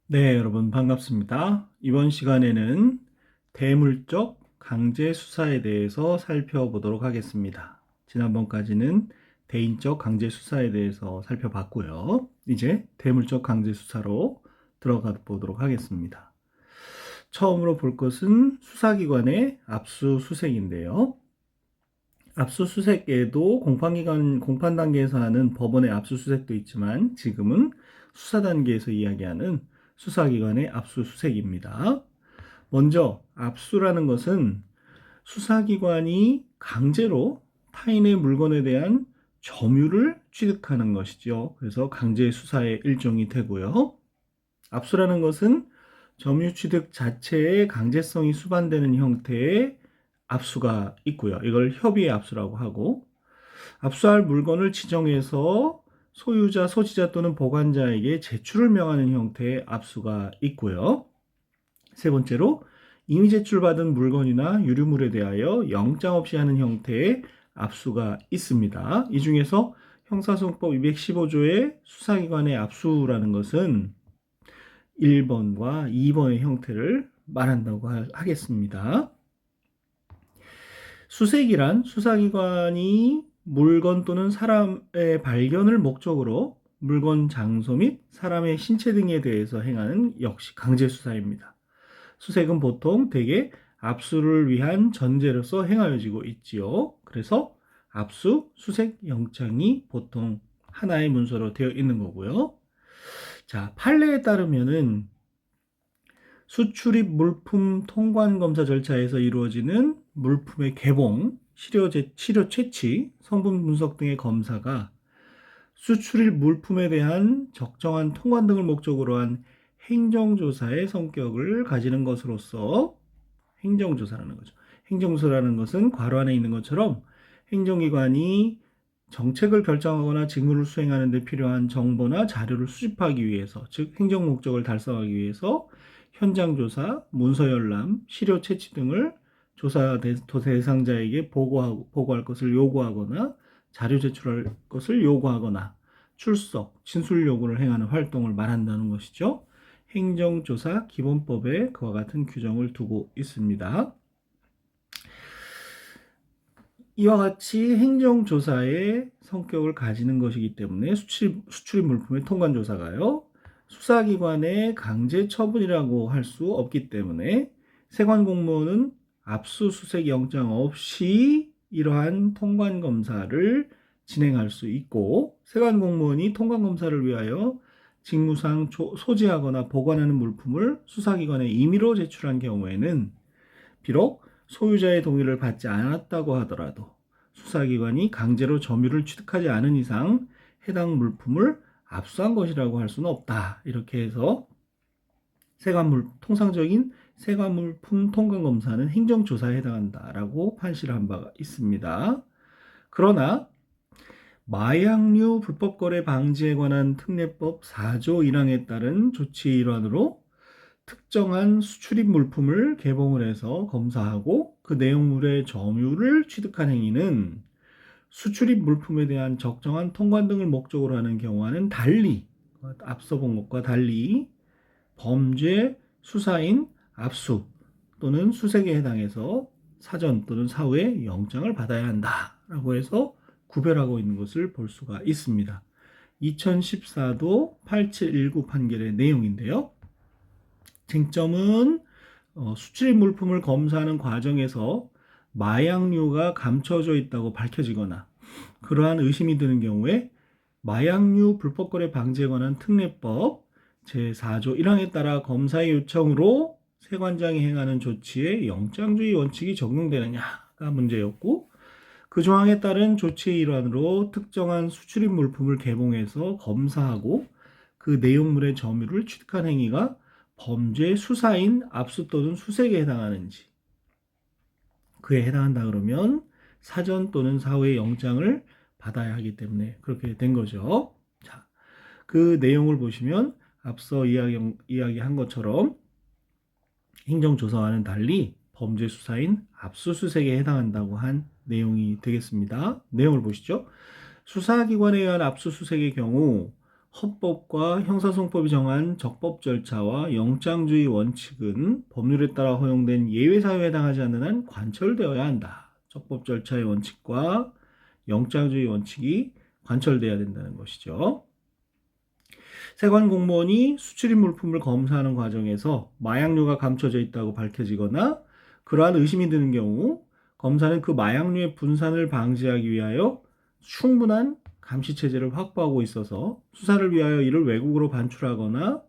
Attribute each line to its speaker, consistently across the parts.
Speaker 1: 네, 여러분 반갑습니다. 이번 시간에는 대물적 강제 수사에 대해서 살펴보도록 하겠습니다. 지난번까지는 대인적 강제 수사에 대해서 살펴봤고요. 이제 대물적 강제 수사로 들어가 보도록 하겠습니다. 처음으로 볼 것은 수사기관의 압수수색인데요. 압수수색에도 공판 단계에서 하는 법원의 압수수색도 있지만 지금은 수사 단계에서 이야기하는 수사기관의 압수수색입니다. 먼저 압수라는 것은 수사기관이 강제로 타인의 물건에 대한 점유를 취득하는 것이죠. 그래서 강제 수사의 일종이 되고요. 압수라는 것은 점유 취득 자체의 강제성이 수반되는 형태의 압수가 있고요. 이걸 협의의 압수라고 하고, 압수할 물건을 지정해서 소유자, 소지자 또는 보관자에게 제출을 명하는 형태의 압수가 있고요. 세 번째로 이미 제출받은 물건이나 유류물에 대하여 영장 없이 하는 형태의 압수가 있습니다. 이 중에서 형사소송법 215조의 수사기관의 압수라는 것은 1번과 2번의 형태를 말한다고 하겠습니다. 수색이란 수사기관이 물건 또는 사람의 발견을 목적으로 물건 장소 및 사람의 신체 등에 대해서 행하는 역시 강제수사입니다. 수색은 보통 대개 압수를 위한 전제로서 행하여지고 있지요. 그래서 압수, 수색 영장이 보통 하나의 문서로 되어 있는 거고요. 자, 판례에 따르면은 수출입 물품 통관 검사 절차에서 이루어지는 물품의 개봉, 치료 채취, 성분 분석 등의 검사가 수출입 물품에 대한 적정한 통관 등을 목적으로 한 행정조사의 성격을 가지는 것으로서 행정조사라는 거죠. 행정조사라는 것은 괄호 안에 있는 것처럼 행정기관이 정책을 결정하거나 직무를 수행하는 데 필요한 정보나 자료를 수집하기 위해서, 즉 행정 목적을 달성하기 위해서 현장 조사, 문서 열람, 시료 채취 등을 조사 대상자에게 보고할 것을 요구하거나 자료 제출할 것을 요구하거나 출석, 진술 요구를 행하는 활동을 말한다는 것이죠. 행정조사 기본법에 그와 같은 규정을 두고 있습니다. 이와 같이 행정조사의 성격을 가지는 것이기 때문에 수출입 물품의 통관조사가요, 수사기관의 강제 처분이라고 할 수 없기 때문에 세관 공무원은 압수수색 영장 없이 이러한 통관검사를 진행할 수 있고, 세관 공무원이 통관검사를 위하여 직무상 소지하거나 보관하는 물품을 수사기관에 임의로 제출한 경우에는 비록 소유자의 동의를 받지 않았다고 하더라도 수사기관이 강제로 점유를 취득하지 않은 이상 해당 물품을 압수한 것이라고 할 수는 없다. 이렇게 해서 통상적인 세관물품 통관검사는 행정조사에 해당한다라고 판시를 한 바가 있습니다. 그러나 마약류 불법거래 방지에 관한 특례법 4조 1항에 따른 조치의 일환으로 특정한 수출입 물품을 개봉을 해서 검사하고 그 내용물의 점유를 취득한 행위는 수출입 물품에 대한 적정한 통관 등을 목적으로 하는 경우와는 달리, 앞서 본 것과 달리 범죄 수사인 압수 또는 수색에 해당해서 사전 또는 사후에 영장을 받아야 한다라고 해서 구별하고 있는 것을 볼 수가 있습니다. 2014도 8719 판결의 내용인데요. 쟁점은 수출입 물품을 검사하는 과정에서 마약류가 감춰져 있다고 밝혀지거나 그러한 의심이 드는 경우에 마약류 불법거래 방지에 관한 특례법 제4조 1항에 따라 검사의 요청으로 세관장이 행하는 조치에 영장주의 원칙이 적용되느냐가 문제였고, 그 조항에 따른 조치의 일환으로 특정한 수출입 물품을 개봉해서 검사하고 그 내용물의 점유를 취득한 행위가 범죄 수사인 압수 또는 수색에 해당하는지, 그에 해당한다 그러면 사전 또는 사후의 영장을 받아야 하기 때문에 그렇게 된 거죠. 자, 그 내용을 보시면 앞서 이야기한 것처럼 행정조사와는 달리 범죄 수사인 압수수색에 해당한다고 한 내용이 되겠습니다. 내용을 보시죠. 수사기관에 의한 압수수색의 경우 헌법과 형사소송법이 정한 적법 절차와 영장주의 원칙은 법률에 따라 허용된 예외사유에 해당하지 않는 한 관철되어야 한다. 적법 절차의 원칙과 영장주의 원칙이 관철돼야 된다는 것이죠. 세관 공무원이 수출입 물품을 검사하는 과정에서 마약류가 감춰져 있다고 밝혀지거나 그러한 의심이 드는 경우 검사는 그 마약류의 분산을 방지하기 위하여 충분한 감시 체제를 확보하고 있어서 수사를 위하여 이를 외국으로 반출하거나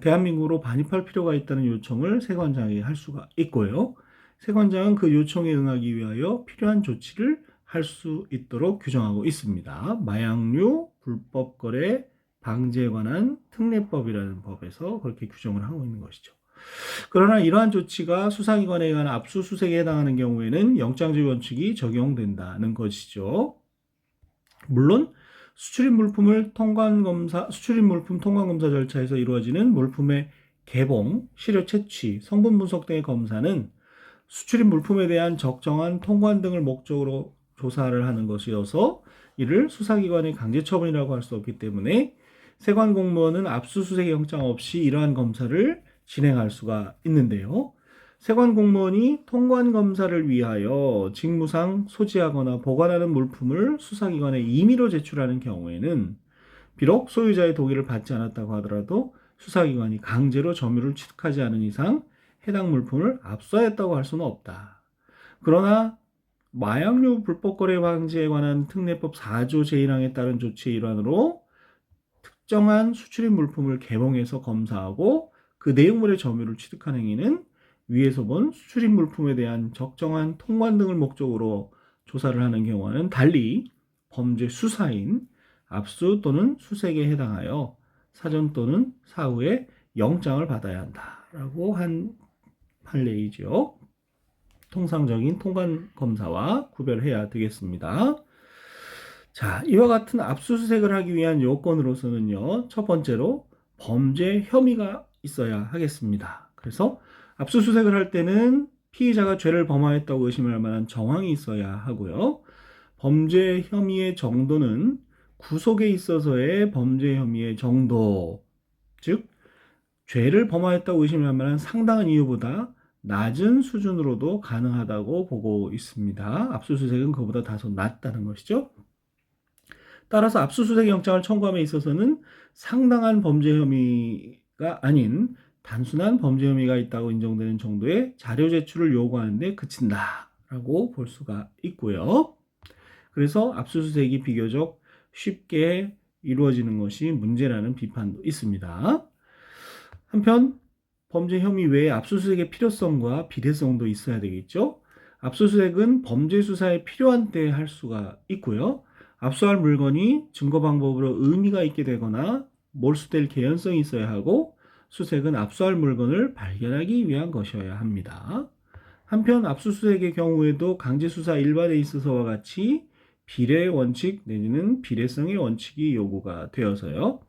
Speaker 1: 대한민국으로 반입할 필요가 있다는 요청을 세관장에게 할 수가 있고요. 세관장은 그 요청에 응하기 위하여 필요한 조치를 할 수 있도록 규정하고 있습니다. 마약류 불법 거래 방지에 관한 특례법이라는 법에서 그렇게 규정을 하고 있는 것이죠. 그러나 이러한 조치가 수사기관에 의한 압수수색에 해당하는 경우에는 영장주의 원칙이 적용된다는 것이죠. 물론 수출입 물품 통관 검사 절차에서 이루어지는 물품의 개봉, 시료 채취, 성분 분석 등의 검사는 수출입 물품에 대한 적정한 통관 등을 목적으로 조사를 하는 것이어서 이를 수사기관의 강제처분이라고 할 수 없기 때문에 세관 공무원은 압수수색 영장 없이 이러한 검사를 진행할 수가 있는데요. 세관 공무원이 통관 검사를 위하여 직무상 소지하거나 보관하는 물품을 수사기관에 임의로 제출하는 경우에는 비록 소유자의 동의를 받지 않았다고 하더라도 수사기관이 강제로 점유를 취득하지 않은 이상 해당 물품을 압수하였다고 할 수는 없다. 그러나 마약류 불법 거래 방지에 관한 특례법 4조 제1항에 따른 조치의 일환으로 특정한 수출입 물품을 개봉해서 검사하고 그 내용물의 점유를 취득한 행위는 위에서 본 수출입 물품에 대한 적정한 통관 등을 목적으로 조사를 하는 경우와는 달리 범죄 수사인 압수 또는 수색에 해당하여 사전 또는 사후에 영장을 받아야 한다라고 한 판례이죠. 통상적인 통관 검사와 구별해야 되겠습니다. 자, 이와 같은 압수수색을 하기 위한 요건으로서는요, 첫 번째로 범죄 혐의가 있어야 하겠습니다. 그래서 압수수색을 할 때는 피의자가 죄를 범하였다고 의심할 만한 정황이 있어야 하고요. 범죄 혐의의 정도는 구속에 있어서의 범죄 혐의의 정도, 즉 죄를 범하였다고 의심할 만한 상당한 이유보다 낮은 수준으로도 가능하다고 보고 있습니다. 압수수색은 그보다 다소 낮다는 것이죠. 따라서 압수수색 영장을 청구함에 있어서는 상당한 범죄 혐의가 아닌 단순한 범죄 혐의가 있다고 인정되는 정도의 자료 제출을 요구하는 데 그친다라고 볼 수가 있고요. 그래서 압수수색이 비교적 쉽게 이루어지는 것이 문제라는 비판도 있습니다. 한편 범죄 혐의 외에 압수수색의 필요성과 비례성도 있어야 되겠죠. 압수수색은 범죄 수사에 필요한 때 할 수가 있고요. 압수할 물건이 증거 방법으로 의미가 있게 되거나 몰수될 개연성이 있어야 하고 수색은 압수할 물건을 발견하기 위한 것이어야 합니다. 한편 압수수색의 경우에도 강제수사 일반에 있어서와 같이 비례 원칙 내지는 비례성의 원칙이 요구가 되어서요.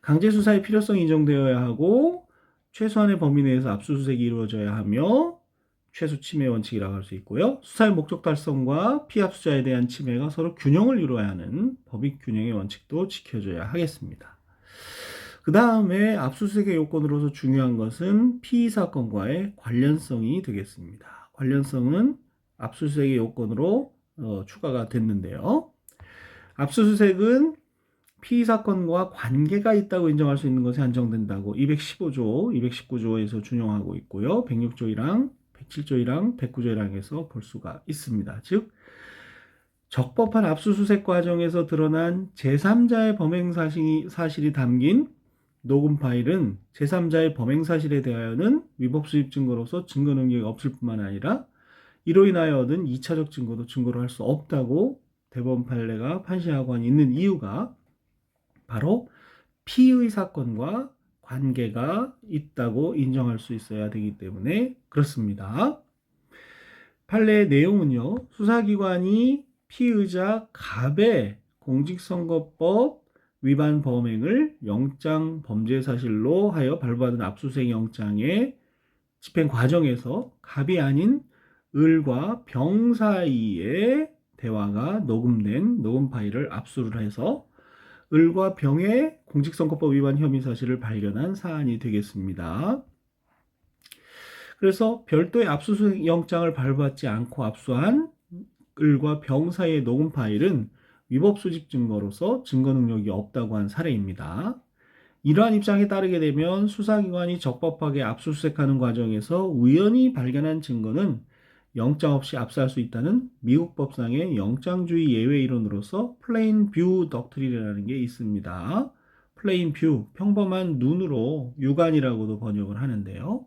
Speaker 1: 강제수사의 필요성이 인정되어야 하고 최소한의 범위 내에서 압수수색이 이루어져야 하며 최소 침해 원칙이라고 할 수 있고요. 수사의 목적 달성과 피압수자에 대한 침해가 서로 균형을 이루어야 하는 법익 균형의 원칙도 지켜줘야 하겠습니다. 그 다음에 압수수색의 요건으로서 중요한 것은 피의 사건과의 관련성이 되겠습니다. 관련성은 압수수색의 요건으로 추가가 됐는데요. 압수수색은 피의 사건과 관계가 있다고 인정할 수 있는 것에 한정된다고 215조, 219조에서 준용하고 있고요. 106조 1항, 107조 1항, 109조 1항에서 볼 수가 있습니다. 즉 적법한 압수수색 과정에서 드러난 제3자의 범행 사실이 담긴 녹음 파일은 제3자의 범행 사실에 대하여는 위법 수입 증거로서 증거 능력이 없을 뿐만 아니라 이로 인하여 얻은 2차적 증거도 증거로 할 수 없다고 대법원 판례가 판시하고 있는 이유가 바로 피의 사건과 관계가 있다고 인정할 수 있어야 되기 때문에 그렇습니다. 판례의 내용은요, 수사기관이 피의자 갑의 공직선거법 위반 범행을 영장 범죄 사실로 하여 발부받은 압수수색 영장의 집행 과정에서 갑이 아닌 을과 병 사이의 대화가 녹음된 녹음 파일을 압수를 해서 을과 병의 공직선거법 위반 혐의 사실을 발견한 사안이 되겠습니다. 그래서 별도의 압수수색 영장을 발부받지 않고 압수한 을과 병 사이의 녹음 파일은 위법 수집 증거로서 증거 능력이 없다고 한 사례입니다. 이러한 입장에 따르게 되면 수사기관이 적법하게 압수수색하는 과정에서 우연히 발견한 증거는 영장 없이 압수할 수 있다는 미국 법상의 영장주의 예외 이론으로서 플레인 뷰 덕트린이라는 게 있습니다. 플레인 뷰, 평범한 눈으로 유관이라고도 번역을 하는데요.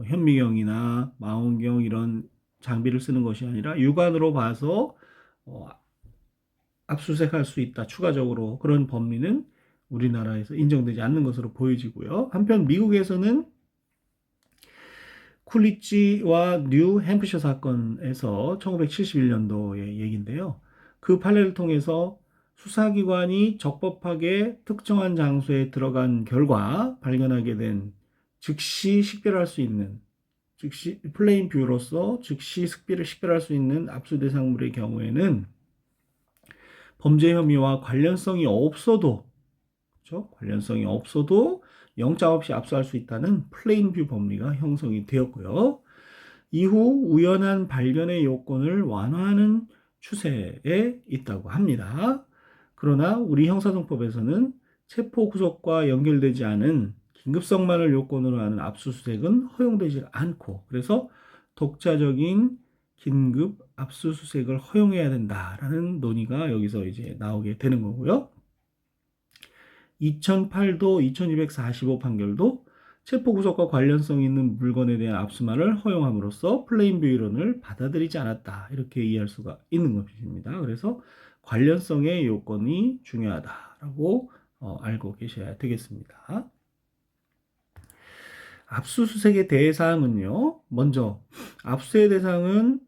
Speaker 1: 현미경이나 망원경 이런 장비를 쓰는 것이 아니라 육안으로 봐서 압수수색할 수 있다. 추가적으로 그런 법리는 우리나라에서 인정되지 않는 것으로 보여지고요. 한편 미국에서는 쿨리지와 뉴 햄프셔 사건에서 1971년도의 얘기인데요. 그 판례를 통해서 수사기관이 적법하게 특정한 장소에 들어간 결과 발견하게 된 즉시 식별할 수 있는 즉시 플레인 뷰로서 즉시 식별할 수 있는 압수 대상물의 경우에는 범죄 혐의와 관련성이 없어도 그렇죠? 관련성이 없어도 영장 없이 압수할 수 있다는 플레인 뷰 법리가 형성이 되었고요. 이후 우연한 발견의 요건을 완화하는 추세에 있다고 합니다. 그러나 우리 형사정법에서는 체포 구속과 연결되지 않은 긴급성만을 요건으로 하는 압수수색은 허용되지 않고 그래서 독자적인 긴급 압수수색을 허용해야 된다라는 논의가 여기서 이제 나오게 되는 거고요. 2008도 2245 판결도 체포구속과 관련성 있는 물건에 대한 압수만을 허용함으로써 플레인 뷰 이론을 받아들이지 않았다. 이렇게 이해할 수가 있는 것입니다. 그래서 관련성의 요건이 중요하다라고 알고 계셔야 되겠습니다. 압수수색의 대상은요. 먼저 압수의 대상은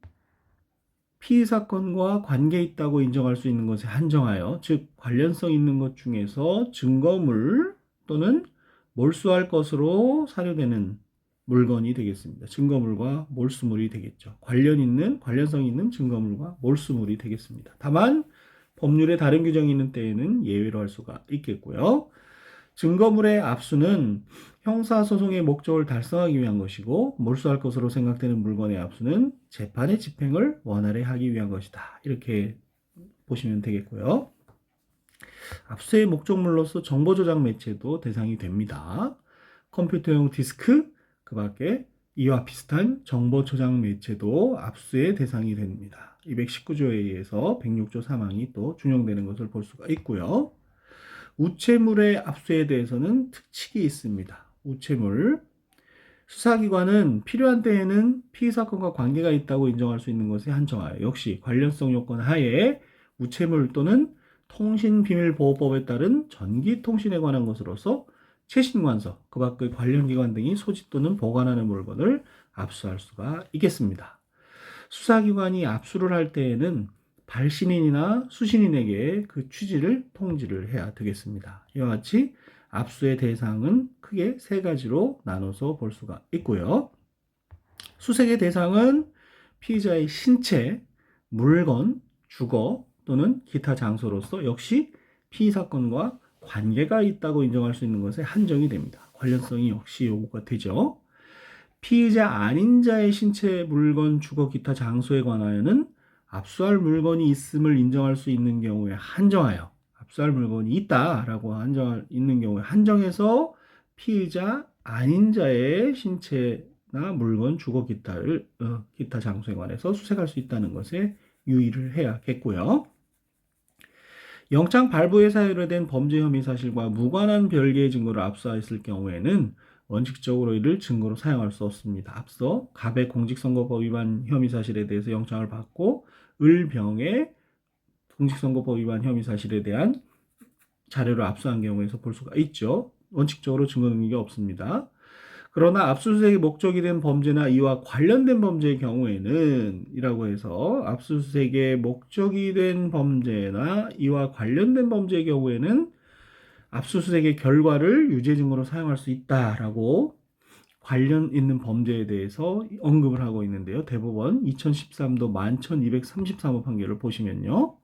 Speaker 1: 피의 사건과 관계 있다고 인정할 수 있는 것에 한정하여 즉 관련성 있는 것 중에서 증거물 또는 몰수할 것으로 사료되는 물건이 되겠습니다. 증거물과 몰수물이 되겠죠. 관련성 있는 증거물과 몰수물이 되겠습니다. 다만 법률에 다른 규정이 있는 때에는 예외로 할 수가 있겠고요. 증거물의 압수는 형사소송의 목적을 달성하기 위한 것이고 몰수할 것으로 생각되는 물건의 압수는 재판의 집행을 원활히 하기 위한 것이다. 이렇게 보시면 되겠고요. 압수의 목적물로서 정보 조작 매체도 대상이 됩니다. 컴퓨터용 디스크, 그 밖에 이와 비슷한 정보 조작 매체도 압수의 대상이 됩니다. 219조에 의해서 106조 3항이 또 준용되는 것을 볼 수가 있고요. 우체물의 압수에 대해서는 특칙이 있습니다. 우체물. 수사기관은 필요한 때에는 피의 사건과 관계가 있다고 인정할 수 있는 것에 한정하여 역시 관련성 요건 하에 우체물 또는 통신비밀보호법에 따른 전기통신에 관한 것으로서 최신관서, 그 밖의 관련기관 등이 소지 또는 보관하는 물건을 압수할 수가 있겠습니다. 수사기관이 압수를 할 때에는 발신인이나 수신인에게 그 취지를 통지를 해야 되겠습니다. 이와 같이 압수의 대상은 크게 세 가지로 나눠서 볼 수가 있고요. 수색의 대상은 피의자의 신체, 물건, 주거 또는 기타 장소로서 역시 피의 사건과 관계가 있다고 인정할 수 있는 것에 한정이 됩니다. 관련성이 역시 요구가 되죠. 피의자 아닌 자의 신체, 물건, 주거, 기타 장소에 관하여는 압수할 물건이 있음을 인정할 수 있는 경우에 한정하여 압수할 물건이 있다라고 있는 경우에 한정해서 피의자 아닌 자의 신체나 물건, 주거, 기타 장소에 관해서 수색할 수 있다는 것에 유의를 해야겠고요. 영장 발부에 사유로 된 범죄 혐의 사실과 무관한 별개의 증거를 압수했을 경우에는 원칙적으로 이를 증거로 사용할 수 없습니다. 앞서 갑의 공직선거법 위반 혐의 사실에 대해서 영장을 받고 을병의 공직선거법 위반 혐의 사실에 대한 자료를 압수한 경우에서 볼 수가 있죠. 원칙적으로 증거 능력이 없습니다. 그러나 압수수색의 목적이 된 범죄나 이와 관련된 범죄의 경우에는 이라고 해서 압수수색의 목적이 된 범죄나 이와 관련된 범죄의 경우에는 압수수색의 결과를 유죄 증거로 사용할 수 있다라고 관련 있는 범죄에 대해서 언급을 하고 있는데요. 대법원 2013도 11,233호 판결을 보시면요.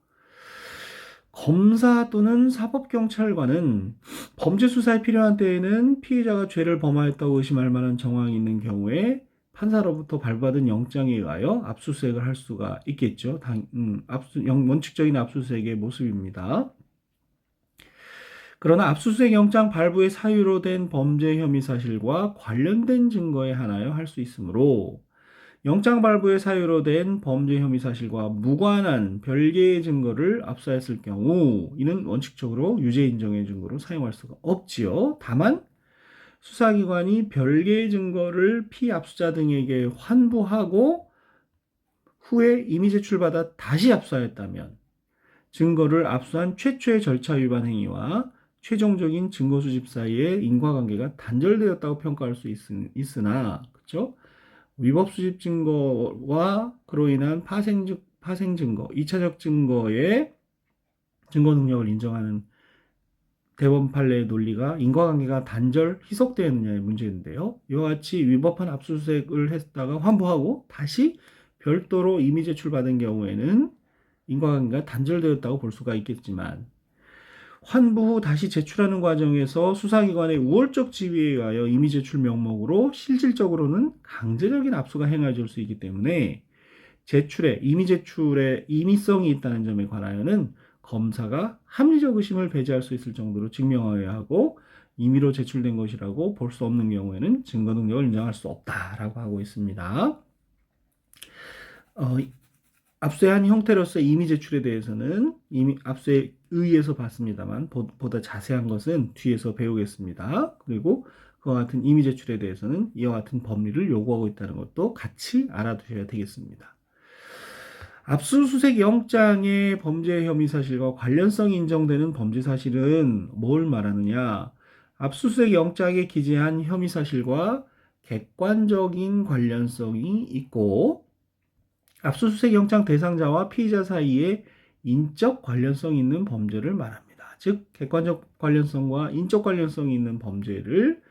Speaker 1: 검사 또는 사법경찰관은 범죄 수사에 필요한 때에는 피의자가 죄를 범하였다고 의심할 만한 정황이 있는 경우에 판사로부터 발부받은 영장에 의하여 압수수색을 할 수가 있겠죠. 원칙적인 압수수색의 모습입니다. 그러나 압수수색 영장 발부의 사유로 된 범죄 혐의 사실과 관련된 증거에 한하여 할 수 있으므로 영장 발부의 사유로 된 범죄 혐의 사실과 무관한 별개의 증거를 압수하였을 경우 이는 원칙적으로 유죄 인정의 증거로 사용할 수가 없지요. 다만 수사기관이 별개의 증거를 피압수자 등에게 환부하고 후에 이미 제출받아 다시 압수하였다면 증거를 압수한 최초의 절차 위반 행위와 최종적인 증거 수집 사이의 인과관계가 단절되었다고 평가할 수 있으나 그렇죠? 위법 수집 증거와 그로 인한 파생 증거, 2차적 증거의 증거 능력을 인정하는 대법원 판례의 논리가 인과관계가 단절 희석되느냐의 문제인데요. 이와 같이 위법한 압수수색을 했다가 환부하고 다시 별도로 이미 제출받은 경우에는 인과관계가 단절되었다고 볼 수가 있겠지만 환부 후 다시 제출하는 과정에서 수사기관의 우월적 지위에 의하여 이미 제출 명목으로 실질적으로는 강제적인 압수가 행해질 수 있기 때문에 이미 제출에 임의성이 있다는 점에 관하여는 검사가 합리적 의심을 배제할 수 있을 정도로 증명하여야 하고 임의로 제출된 것이라고 볼 수 없는 경우에는 증거 능력을 인정할 수 없다라고 하고 있습니다. 압수한 형태로서 이미 제출에 대해서는 이미 압수에 의해서 봤습니다만 보다 자세한 것은 뒤에서 배우겠습니다. 그리고 그와 같은 이미 제출에 대해서는 이와 같은 법리를 요구하고 있다는 것도 같이 알아두셔야 되겠습니다. 압수수색 영장의 범죄 혐의 사실과 관련성이 인정되는 범죄 사실은 뭘 말하느냐? 압수수색 영장에 기재한 혐의 사실과 객관적인 관련성이 있고 압수수색 영장 대상자와 피의자 사이에 인적 관련성이 있는 범죄를 말합니다. 즉 객관적 관련성과 인적 관련성이 있는 범죄를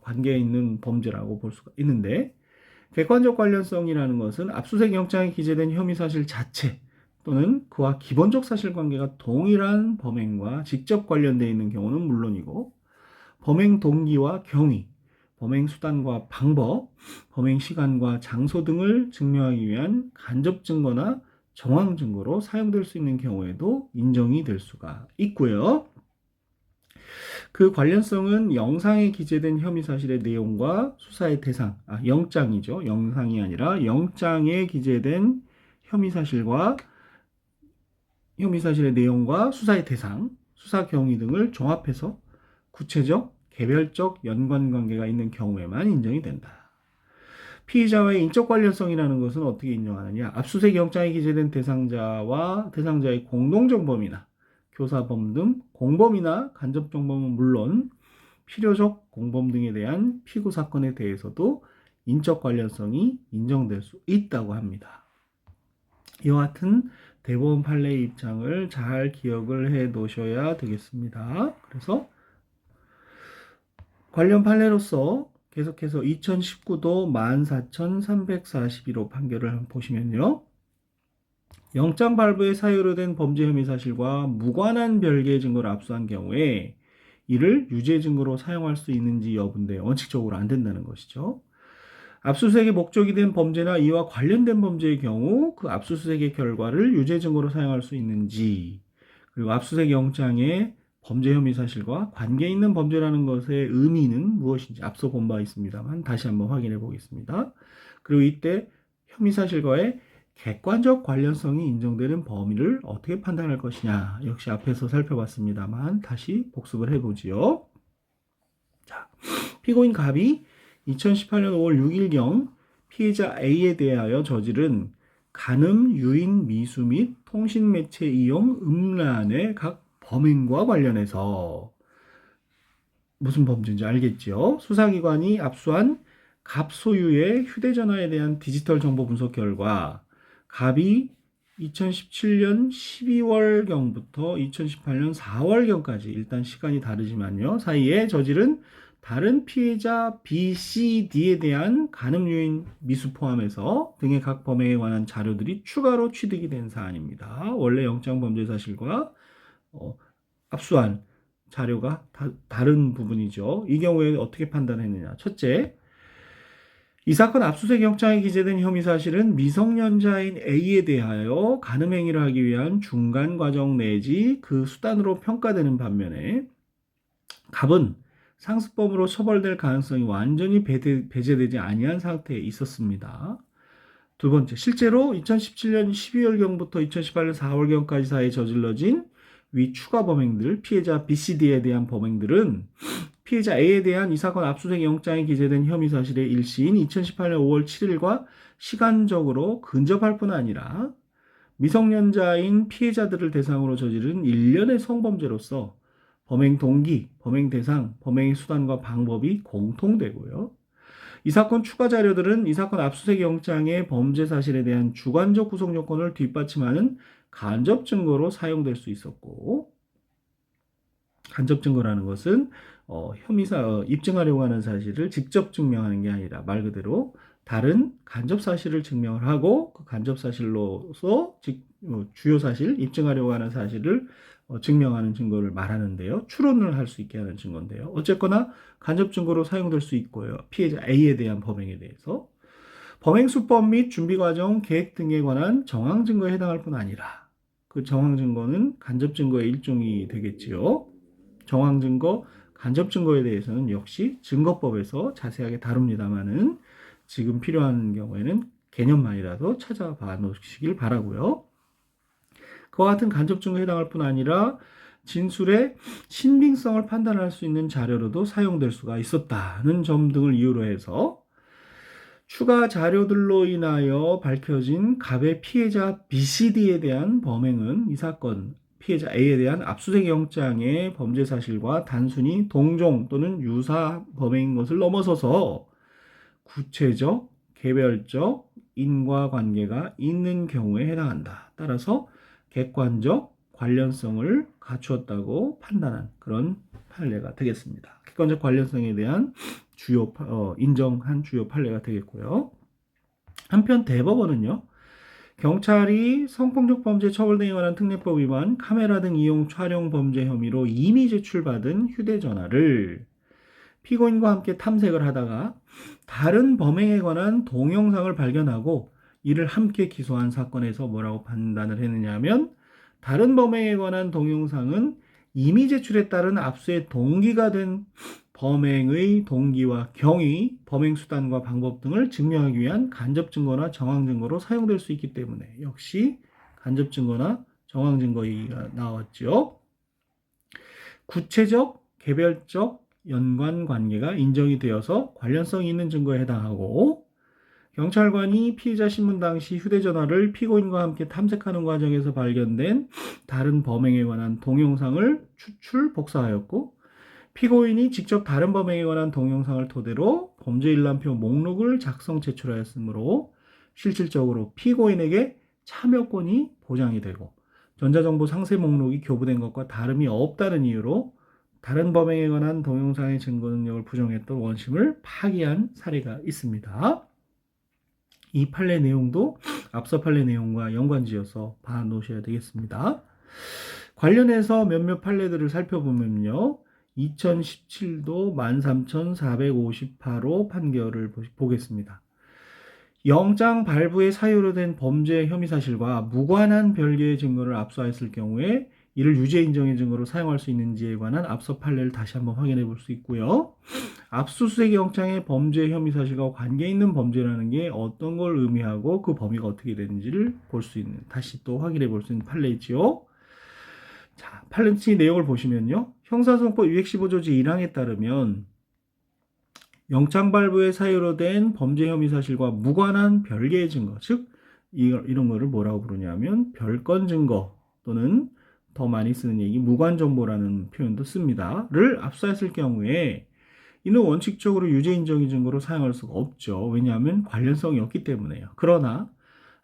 Speaker 1: 관계에 있는 범죄라고 볼 수가 있는데 객관적 관련성이라는 것은 압수수색 영장에 기재된 혐의 사실 자체 또는 그와 기본적 사실관계가 동일한 범행과 직접 관련되어 있는 경우는 물론이고 범행 동기와 경위, 범행 수단과 방법, 범행 시간과 장소 등을 증명하기 위한 간접 증거나 정황 증거로 사용될 수 있는 경우에도 인정이 될 수가 있고요. 그 관련성은 영상에 기재된 혐의 사실의 내용과 수사의 대상, 영장이죠. 영상이 아니라 영장에 기재된 혐의 사실의 내용과 수사의 대상, 수사 경위 등을 종합해서 구체적, 개별적 연관관계가 있는 경우에만 인정이 된다. 피의자와의 인적 관련성이라는 것은 어떻게 인정하느냐? 압수수색 영장에 기재된 대상자와 대상자의 공동정범이나 교사범 등 공범이나 간접정범은 물론 필요적 공범 등에 대한 피고 사건에 대해서도 인적 관련성이 인정될 수 있다고 합니다. 이와 같은 대법원 판례의 입장을 잘 기억을 해 놓으셔야 되겠습니다. 그래서 관련 판례로서 계속해서 2019도 14,342호 판결을 한번 보시면요. 영장 발부의 사유로 된 범죄 혐의 사실과 무관한 별개의 증거를 압수한 경우에 이를 유죄 증거로 사용할 수 있는지 여부인데 원칙적으로 안 된다는 것이죠. 압수수색의 목적이 된 범죄나 이와 관련된 범죄의 경우 그 압수수색의 결과를 유죄 증거로 사용할 수 있는지 그리고 압수수색 영장의 범죄 혐의 사실과 관계 있는 범죄라는 것의 의미는 무엇인지 앞서 본 바 있습니다만 다시 한번 확인해 보겠습니다. 그리고 이때 혐의 사실과의 객관적 관련성이 인정되는 범위를 어떻게 판단할 것이냐 역시 앞에서 살펴봤습니다만 다시 복습을 해보지요. 자, 피고인 갑이 2018년 5월 6일경 피해자 A에 대하여 저지른 간음, 유인, 미수 및 통신매체 이용, 음란의 각 범행과 관련해서 무슨 범죄인지 알겠죠? 수사기관이 압수한 갑 소유의 휴대전화에 대한 디지털 정보 분석 결과 갑이 2017년 12월경부터 2018년 4월경까지 일단 시간이 다르지만요. 사이에 저지른 다른 피해자 B, C, D에 대한 간음, 유인, 미수 포함해서 등의 각 범행에 관한 자료들이 추가로 취득이 된 사안입니다. 원래 영장 범죄 사실과 압수한 자료가 다른 부분이죠. 이 경우에 어떻게 판단했느냐. 첫째, 이 사건 압수수색 영장에 기재된 혐의 사실은 미성년자인 A에 대하여 간음행위를 하기 위한 중간 과정 내지 그 수단으로 평가되는 반면에 갑은 상습범으로 처벌될 가능성이 완전히 배제되지 아니한 상태에 있었습니다. 두 번째, 실제로 2017년 12월경부터 2018년 4월경까지 사이에 저질러진 위 추가 범행들, 피해자 BCD에 대한 범행들은 피해자 A에 대한 이 사건 압수수색 영장에 기재된 혐의 사실의 일시인 2018년 5월 7일과 시간적으로 근접할 뿐 아니라 미성년자인 피해자들을 대상으로 저지른 일련의 성범죄로서 범행 동기, 범행 대상, 범행의 수단과 방법이 공통되고요. 이 사건 추가 자료들은 이 사건 압수수색 영장의 범죄 사실에 대한 주관적 구성 요건을 뒷받침하는 간접 증거로 사용될 수 있었고, 간접 증거라는 것은 입증하려고 하는 사실을 직접 증명하는 게 아니라 말 그대로 다른 간접 사실을 증명을 하고 그 간접 사실로서 주요 사실, 입증하려고 하는 사실을 증명하는 증거를 말하는데요. 추론을 할 수 있게 하는 증거인데요. 어쨌거나 간접 증거로 사용될 수 있고요. 피해자 A에 대한 범행에 대해서 범행 수법 및 준비 과정, 계획 등에 관한 정황 증거에 해당할 뿐 아니라 그 정황 증거는 간접 증거의 일종이 되겠지요. 정황 증거, 간접 증거에 대해서는 역시 증거법에서 자세하게 다룹니다만은 지금 필요한 경우에는 개념만이라도 찾아봐 놓으시길 바라고요. 그와 같은 간접 증거에 해당할 뿐 아니라 진술의 신빙성을 판단할 수 있는 자료로도 사용될 수가 있었다는 점 등을 이유로 해서 추가 자료들로 인하여 밝혀진 갑의 피해자 BCD에 대한 범행은 이 사건 피해자 A에 대한 압수수색 영장의 범죄 사실과 단순히 동종 또는 유사 범행인 것을 넘어서서 구체적, 개별적 인과관계가 있는 경우에 해당한다. 따라서 객관적 관련성을 갖추었다고 판단한 그런 판례가 되겠습니다. 객관적 관련성에 대한 인정한 주요 판례가 되겠고요. 한편 대법원은요, 경찰이 성폭력 범죄 처벌 등에 관한 특례법 위반, 카메라 등 이용 촬영 범죄 혐의로 이미 제출받은 휴대전화를 피고인과 함께 탐색을 하다가 다른 범행에 관한 동영상을 발견하고 이를 함께 기소한 사건에서 뭐라고 판단을 했느냐 하면 다른 범행에 관한 동영상은 이미 제출에 따른 압수의 동기가 된 범행의 동기와 경위, 범행 수단과 방법 등을 증명하기 위한 간접 증거나 정황 증거로 사용될 수 있기 때문에 역시 간접 증거나 정황 증거가 나왔죠. 구체적, 개별적 연관 관계가 인정이 되어서 관련성이 있는 증거에 해당하고 경찰관이 피의자 신문 당시 휴대전화를 피고인과 함께 탐색하는 과정에서 발견된 다른 범행에 관한 동영상을 추출, 복사하였고 피고인이 직접 다른 범행에 관한 동영상을 토대로 범죄 일람표 목록을 작성 제출하였으므로 실질적으로 피고인에게 참여권이 보장이 되고 전자정보 상세 목록이 교부된 것과 다름이 없다는 이유로 다른 범행에 관한 동영상의 증거 능력을 부정했던 원심을 파기한 사례가 있습니다. 이 판례 내용도 앞서 판례 내용과 연관지어서 봐 놓으셔야 되겠습니다. 관련해서 몇몇 판례들을 살펴보면요. 2017도 13,458호 판결을 보겠습니다. 영장 발부의 사유로 된 범죄 혐의 사실과 무관한 별개의 증거를 압수하였을 경우에 이를 유죄 인정의 증거로 사용할 수 있는지에 관한 앞서 판례를 다시 한번 확인해 볼 수 있고요. 압수수색 영장의 범죄 혐의 사실과 관계 있는 범죄라는 게 어떤 걸 의미하고 그 범위가 어떻게 되는지를 볼 수 있는, 다시 또 확인해 볼 수 있는 판례이지요. 자, 판례 내용을 보시면요. 형사소송법 215조지 1항에 따르면 영장 발부의 사유로 된 범죄 혐의 사실과 무관한 별개의 증거, 즉 이런 거를 뭐라고 부르냐면 별건 증거 또는 더 많이 쓰는 얘기 무관 정보라는 표현도 씁니다.를 압수했을 경우에 이는 원칙적으로 유죄 인정의 증거로 사용할 수가 없죠. 왜냐하면 관련성이 없기 때문에요. 그러나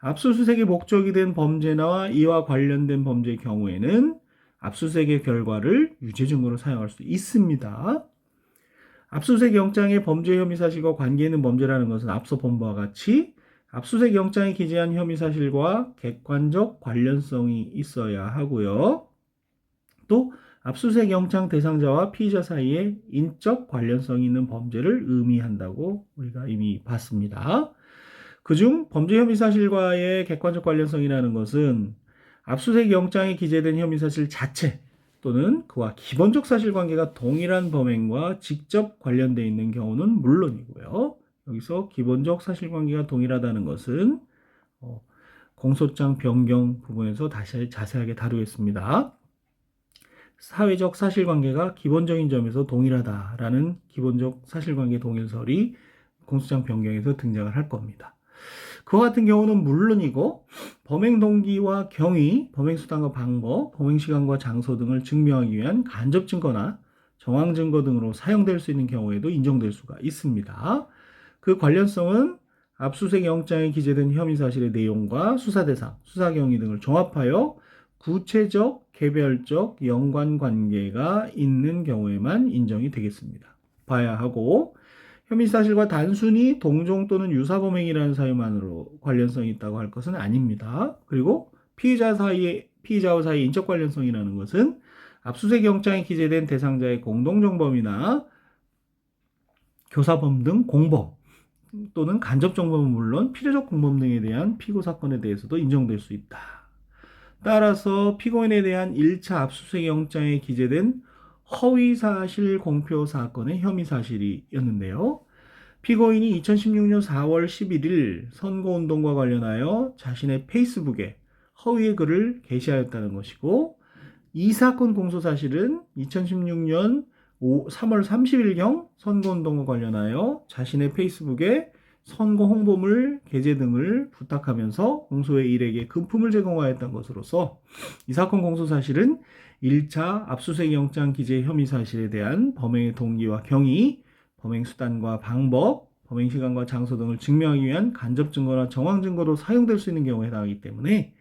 Speaker 1: 압수수색의 목적이 된 범죄나 이와 관련된 범죄의 경우에는 압수수색의 결과를 유죄 증거로 사용할 수 있습니다. 압수수색 영장의 범죄 혐의 사실과 관계 있는 범죄라는 것은 앞서 본 바와 같이 압수수색 영장에 기재한 혐의 사실과 객관적 관련성이 있어야 하고요. 또 압수수색 영장 대상자와 피의자 사이에 인적 관련성이 있는 범죄를 의미한다고 우리가 이미 봤습니다. 그중 범죄 혐의 사실과의 객관적 관련성이라는 것은 압수수색 영장에 기재된 혐의 사실 자체 또는 그와 기본적 사실관계가 동일한 범행과 직접 관련되어 있는 경우는 물론이고요. 여기서 기본적 사실관계가 동일하다는 것은 공소장 변경 부분에서 다시 자세하게 다루겠습니다. 사회적 사실관계가 기본적인 점에서 동일하다라는 기본적 사실관계 동일설이 공소장 변경에서 등장을 할 겁니다. 그와 같은 경우는 물론이고 범행 동기와 경위, 범행 수단과 방법, 범행 시간과 장소 등을 증명하기 위한 간접 증거나 정황 증거 등으로 사용될 수 있는 경우에도 인정될 수가 있습니다. 그 관련성은 압수수색 영장에 기재된 혐의 사실의 내용과 수사 대상, 수사 경위 등을 종합하여 구체적, 개별적 연관 관계가 있는 경우에만 인정이 되겠습니다. 봐야 하고 혐의 사실과 단순히 동종 또는 유사 범행이라는 사유만으로 관련성이 있다고 할 것은 아닙니다. 그리고 피의자와 사이의 인적 관련성이라는 것은 압수수색 영장에 기재된 대상자의 공동정범이나 교사범 등 공범 또는 간접정범은 물론 필요적 공범 등에 대한 피고 사건에 대해서도 인정될 수 있다. 따라서 피고인에 대한 1차 압수수색 영장에 기재된 허위사실 공표 사건의 혐의 사실이었는데요. 피고인이 2016년 4월 11일 선거운동과 관련하여 자신의 페이스북에 허위의 글을 게시하였다는 것이고 이 사건 공소사실은 2016년 3월 30일경 선거운동과 관련하여 자신의 페이스북에 선거 홍보물 게재 등을 부탁하면서 공소의 일에게 금품을 제공하였던 것으로서 이 사건 공소사실은 1차 압수수색 영장 기재 혐의 사실에 대한 범행의 동기와 경위, 범행 수단과 방법, 범행 시간과 장소 등을 증명하기 위한 간접 증거나 정황 증거로 사용될 수 있는 경우에 해당하기 때문에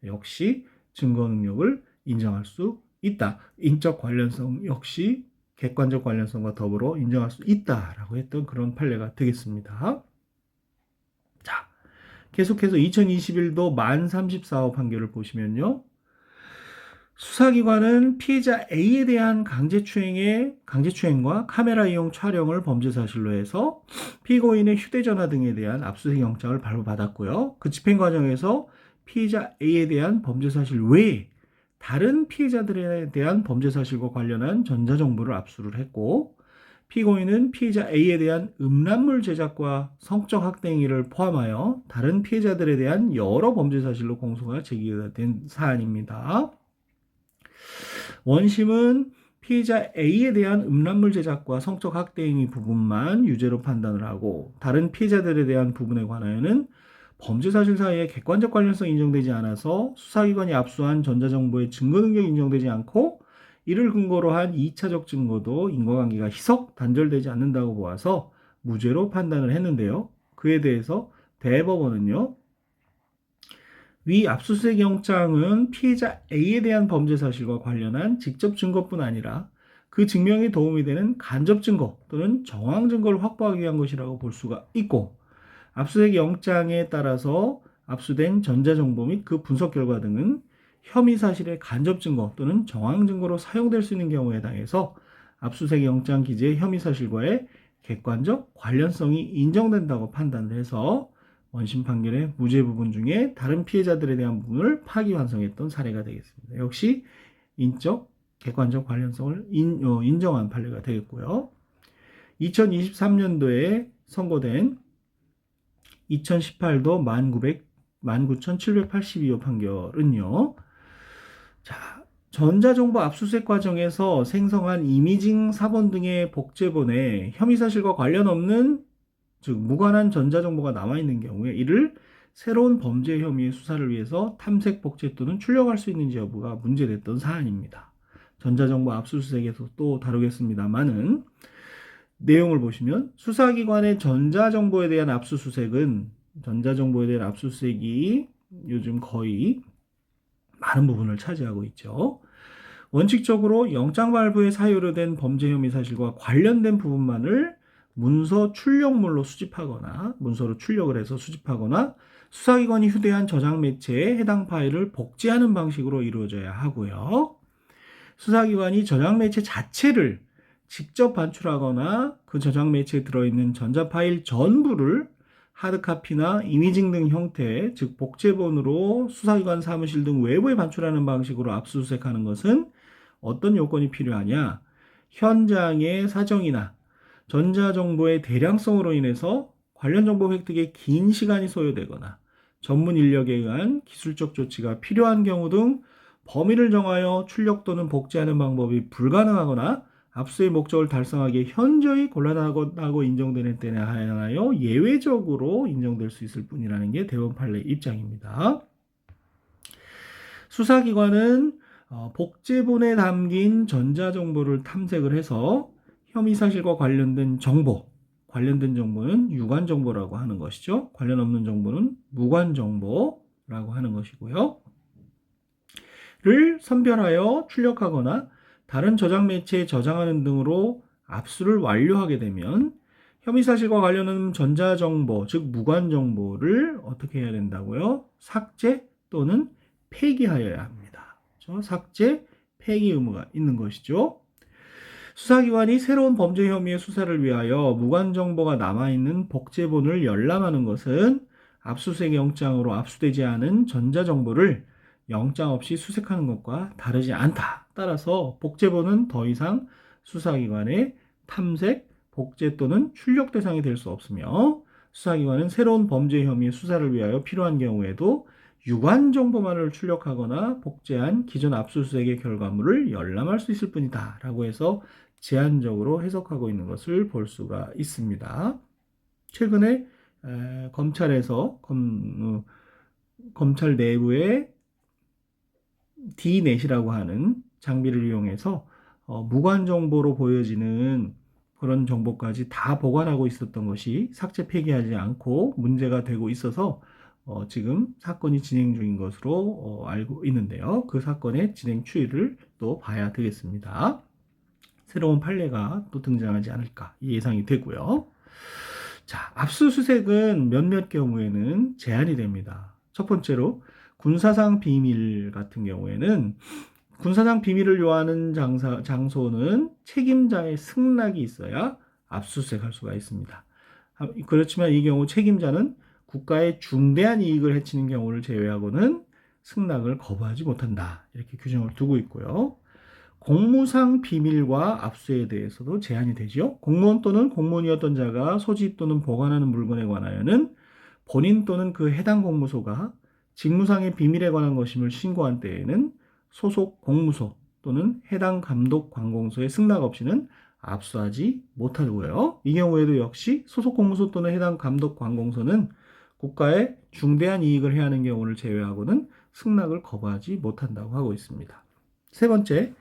Speaker 1: 역시 증거 능력을 인정할 수 있다. 인적 관련성 역시 객관적 관련성과 더불어 인정할 수 있다라고 했던 그런 판례가 되겠습니다. 자, 계속해서 2021도 만 34호 판결을 보시면요. 수사기관은 피해자 A에 대한 강제추행과 카메라 이용 촬영을 범죄 사실로 해서 피고인의 휴대전화 등에 대한 압수수색 영장을 발부받았고요. 그 집행 과정에서 피해자 A에 대한 범죄 사실 외에 다른 피해자들에 대한 범죄 사실과 관련한 전자정보를 압수를 했고 피고인은 피해자 A에 대한 음란물 제작과 성적 학대 행위를 포함하여 다른 피해자들에 대한 여러 범죄 사실로 공소가 제기가 된 사안입니다. 원심은 피해자 A에 대한 음란물 제작과 성적 학대 행위 부분만 유죄로 판단을 하고 다른 피해자들에 대한 부분에 관하여는 범죄 사실 사이에 객관적 관련성이 인정되지 않아서 수사기관이 압수한 전자정보의 증거 능력이 인정되지 않고 이를 근거로 한 2차적 증거도 인과관계가 희석, 단절되지 않는다고 보아서 무죄로 판단을 했는데요. 그에 대해서 대법원은요. 위 압수수색 영장은 피해자 A에 대한 범죄 사실과 관련한 직접 증거뿐 아니라 그 증명에 도움이 되는 간접 증거 또는 정황 증거를 확보하기 위한 것이라고 볼 수가 있고 압수수색 영장에 따라서 압수된 전자정보 및 그 분석 결과 등은 혐의 사실의 간접 증거 또는 정황 증거로 사용될 수 있는 경우에 해당해서 압수수색 영장 기재의 혐의 사실과의 객관적 관련성이 인정된다고 판단을 해서 원심 판결의 무죄 부분 중에 다른 피해자들에 대한 부분을 파기환송했던 사례가 되겠습니다. 역시 인적, 객관적 관련성을 인정한 판례가 되겠고요. 2023년도에 선고된 2018도 19,782호 판결은요. 자, 전자정보 압수수색 과정에서 생성한 이미징 사본 등의 복제본에 혐의 사실과 관련 없는 즉 무관한 전자정보가 남아있는 경우에 이를 새로운 범죄 혐의의 수사를 위해서 탐색, 복제 또는 출력할 수 있는지 여부가 문제됐던 사안입니다. 전자정보 압수수색에서 또 다루겠습니다만은 내용을 보시면 수사기관의 전자정보에 대한 압수수색이 요즘 거의 많은 부분을 차지하고 있죠. 원칙적으로 영장 발부의 사유로 된 범죄 혐의 사실과 관련된 부분만을 문서로 출력을 해서 수집하거나 수사기관이 휴대한 저장 매체에 해당 파일을 복제하는 방식으로 이루어져야 하고요. 수사기관이 저장 매체 자체를 직접 반출하거나 그 저장 매체에 들어있는 전자 파일 전부를 하드카피나 이미징 등 형태, 즉 복제본으로 수사기관 사무실 등 외부에 반출하는 방식으로 압수수색하는 것은 어떤 요건이 필요하냐? 현장의 사정이나 전자정보의 대량성으로 인해서 관련 정보 획득에 긴 시간이 소요되거나 전문 인력에 의한 기술적 조치가 필요한 경우 등 범위를 정하여 출력 또는 복제하는 방법이 불가능하거나 압수의 목적을 달성하기에 현저히 곤란하고 인정되는 때에 하여 예외적으로 인정될 수 있을 뿐이라는 게 대법원 판례 입장입니다. 수사기관은 복제본에 담긴 전자정보를 탐색을 해서 혐의 사실과 관련된 정보는 유관정보라고 하는 것이죠. 관련 없는 정보는 무관정보라고 하는 것이고요. 를 선별하여 출력하거나 다른 저장 매체에 저장하는 등으로 압수를 완료하게 되면 혐의 사실과 관련된 전자정보, 즉 무관정보를 어떻게 해야 된다고요? 삭제 또는 폐기하여야 합니다. 그렇죠? 삭제, 폐기 의무가 있는 것이죠. 수사기관이 새로운 범죄 혐의의 수사를 위하여 무관정보가 남아있는 복제본을 열람하는 것은 압수수색 영장으로 압수되지 않은 전자정보를 영장 없이 수색하는 것과 다르지 않다. 따라서 복제본은 더 이상 수사기관의 탐색, 복제 또는 출력 대상이 될 수 없으며 수사기관은 새로운 범죄 혐의의 수사를 위하여 필요한 경우에도 유관 정보만을 출력하거나 복제한 기존 압수수색의 결과물을 열람할 수 있을 뿐이다 라고 해서 제한적으로 해석하고 있는 것을 볼 수가 있습니다. 최근에 검찰에서 검찰 내부에 D넷이라고 하는 장비를 이용해서 무관정보로 보여지는 그런 정보까지 다 보관하고 있었던 것이 삭제 폐기하지 않고 문제가 되고 있어서 지금 사건이 진행 중인 것으로 알고 있는데요. 그 사건의 진행 추이를 또 봐야 되겠습니다. 새로운 판례가 또 등장하지 않을까 예상이 되고요. 자, 압수수색은 몇몇 경우에는 제한이 됩니다. 첫 번째로 군사상 비밀 같은 경우에는 군사상 비밀을 요하는 장소는 책임자의 승낙이 있어야 압수수색할 수가 있습니다. 그렇지만 이 경우 책임자는 국가의 중대한 이익을 해치는 경우를 제외하고는 승낙을 거부하지 못한다. 이렇게 규정을 두고 있고요. 공무상 비밀과 압수에 대해서도 제한이 되죠. 공무원 또는 공무원이었던 자가 소지 또는 보관하는 물건에 관하여는 본인 또는 그 해당 공무소가 직무상의 비밀에 관한 것임을 신고한 때에는 소속 공무소 또는 해당 감독 관공서의 승낙 없이는 압수하지 못하고요. 이 경우에도 역시 소속 공무소 또는 해당 감독 관공서는 국가에 중대한 이익을 해야 하는 경우를 제외하고는 승낙을 거부하지 못한다고 하고 있습니다. 세 번째,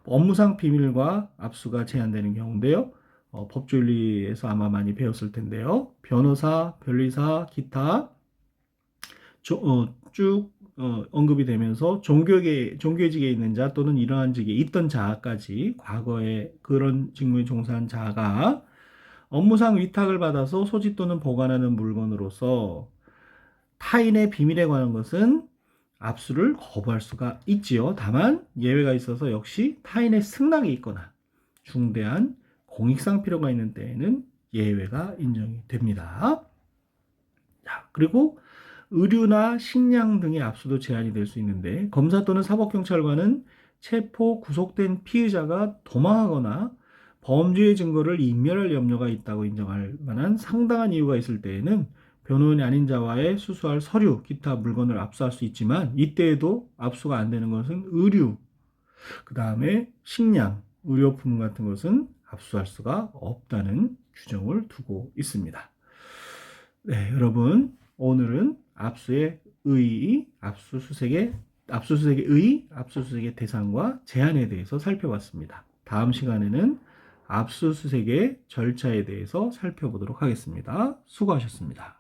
Speaker 1: 업무상 비밀과 압수가 제한되는 경우인데요. 법조윤리에서 아마 많이 배웠을 텐데요. 변호사, 변리사, 기타 쭉 언급이 되면서 종교직에 있는 자 또는 이러한 직에 있던 자까지 과거에 그런 직무에 종사한 자가 업무상 위탁을 받아서 소지 또는 보관하는 물건으로서 타인의 비밀에 관한 것은 압수를 거부할 수가 있지요. 다만 예외가 있어서 역시 타인의 승낙이 있거나 중대한 공익상 필요가 있는 때에는 예외가 인정이 됩니다. 자, 그리고 의류나 식량 등의 압수도 제한이 될 수 있는데 검사 또는 사법경찰관은 체포, 구속된 피의자가 도망하거나 범죄의 증거를 인멸할 염려가 있다고 인정할 만한 상당한 이유가 있을 때에는 변호인이 아닌 자와의 수수할 서류, 기타 물건을 압수할 수 있지만 이때에도 압수가 안 되는 것은 의류, 그 다음에 식량, 의료품 같은 것은 압수할 수가 없다는 규정을 두고 있습니다. 네, 여러분 오늘은 압수의 의의, 압수수색의 의의, 압수수색의 대상과 제한에 대해서 살펴봤습니다. 다음 시간에는 압수수색의 절차에 대해서 살펴보도록 하겠습니다. 수고하셨습니다.